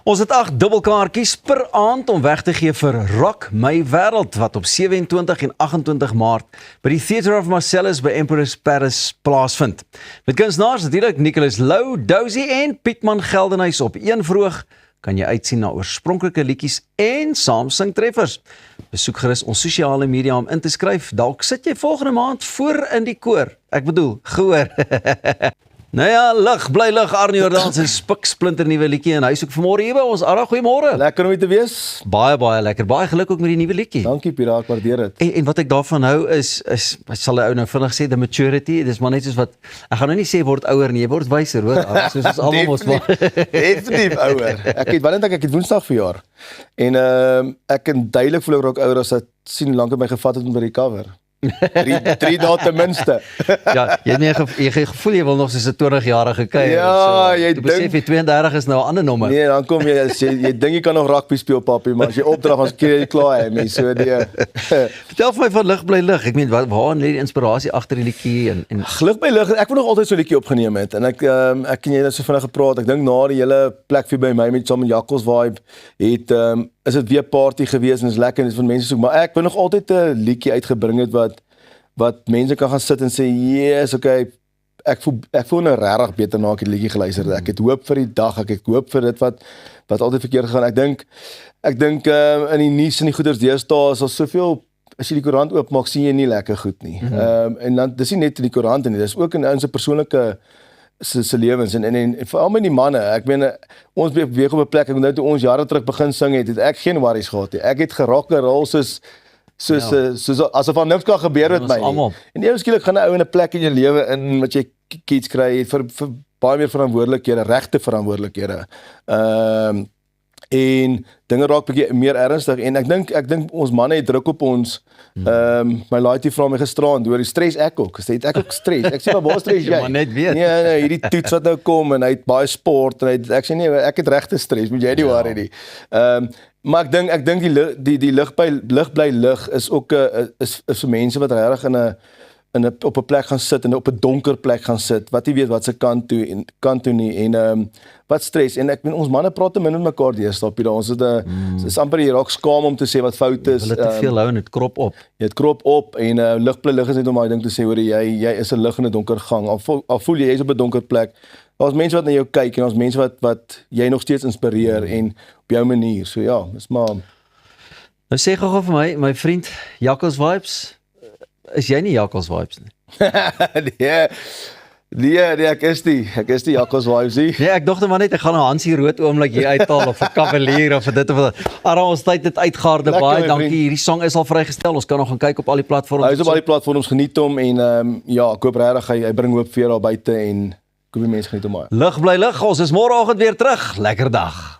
Ons het 8 dubbelkaartjies per aand om weg te gee vir Rock My Wêreld wat op 27 en 28 Maart by die Theatre of Marcellus by Emperor's Palace plaasvind. Met kunstenaars natuurlik Nicholas Lou, Dozy en Pietman Geldenhuys op een vroeg kan jy uitsien na oorspronklike liedjies en saam sing treffers. Besoek gerus ons sosiale media om in te skryf. Dalk sit jy volgende maand voor in die koor. Ek bedoel, gehoor. Nou ja, lig, bly lig, Arnie Jordaan se spiksplinter nuwe liedjie en hy soek vanmôre hier by ons. Ara, goeiemôre. Lekker om hier te wees. Baie lekker. Baie geluk ook met die nuwe liedjie. Dankie Pira, ek waardeer dit. En wat ek daarvan hou is sal 'n ou nou vinnig sê, the maturity, dis maar net soos wat ek gaan nou nie sê word ouer nie, jy word wyser, hoor. Soos ons almal mos maar. Definitief ouer. Ek het Woensdag verjaar. En ek kan duidelik voel ek raak ouer as ek sien hoe lank het my gevat het om by die cover. 3 dae ten minste. Ja, jy het gevoel jy wil nog soos 'n 20-jarige kuier. Ja, jy dink besef jy 32 is nou 'n ander nommer. Nee, dan kom jy dink jy kan nog rugby speel, papi, maar as jy opdrag ons kry jy klaar hè, mense so die. Vertel vir my van lig bly lig. Ek meen waar lê die inspirasie agter die liedjie en lig by lig. Ek wou nog altyd so 'n liedjie opgeneem het en ek en jy het so vinnig gepraat. Ek dink na die hele plek vir by my met saam met Jakkals vibe het is dit weer party gewees en is lekker en is van mense soek, maar ek wou nog altyd 'n liedjie uitgebring het wat mense kan gaan sit en sê, yes, okay, ek voel nou regtig beter na ek die liedjie geluister het. Ek het hoop vir die dag, ek het hoop vir dit wat altyd verkeerd gegaan. Ek dink in die nuus en die goeders deesdae is al soveel, as jy die koerant oopmaak, sien jy nie lekker goed nie. En dan dis nie net in die koerant nie, dis ook in ouens se persoonlike se lewens en veral met die manne. Ek meen ons beweeg op 'n plek, ek onthou toe ons jare terug begin sing het ek geen worries gehad nie. Ek het gerock and roll soos asof van niks kan gebeur met my nie. En eers skielik gaan 'n ou in 'n plek in jou lewe in wat jy kids kry vir baie meer verantwoordelikhede, regte verantwoordelikhede. En dinge raak bietjie meer ernstig en ek dink ons manne het druk op ons. My laaitie vra my gisterand oor die stres ek ook. Het ek ook stres? Ek sê maar waar stres jy? Maar net weet. Nee, hierdie toets wat nou kom en hy het baie sport en ek sê nee, ek het regte stres, moet jy nie worry nie. Maar ek dink die lig bly lig is ook is vir mense wat regtig op 'n plek gaan sit en op 'n donker plek gaan sit, wat jy weet wat se kant toe nie en wat stres en ek meen ons manne praat te min met mekaar deesdae, Pieter. Ons het is amper jy raak skaam om te sê wat fout is. Hulle te veel hou en dit krop op. Jy het krop op en lig bly lig is net om daai ding te sê hoor jy is 'n lig in 'n donker gang. Al voel jy is op 'n donker plek. Daar's mense wat na jou kyk en ons mense wat jy nog steeds inspireer en op jou manier. So ja, dis maar. Nou sê gou vir my vriend, Jakkals vibes. Is jy nie Jakkals vibes nie? Nee, ek is die Jakkals vibes nie. Nee, ek dogte maar net ek gaan 'n Hansie Rood oomblik hier uithaal of 'n Cavalier of dit of wat. Ara, ons tyd het uitgaarde baie. Dankie. Hierdie song is al vrygestel. Ons kan nog gaan kyk op al die platforms. Hy is op al die platforms, geniet hom en ja, ek hoop regtig hy bring hoop vir jou daar buite en ek hoop die mense geniet hom baie. Lig bly lig. Ons is môreoggend weer terug. Lekker dag.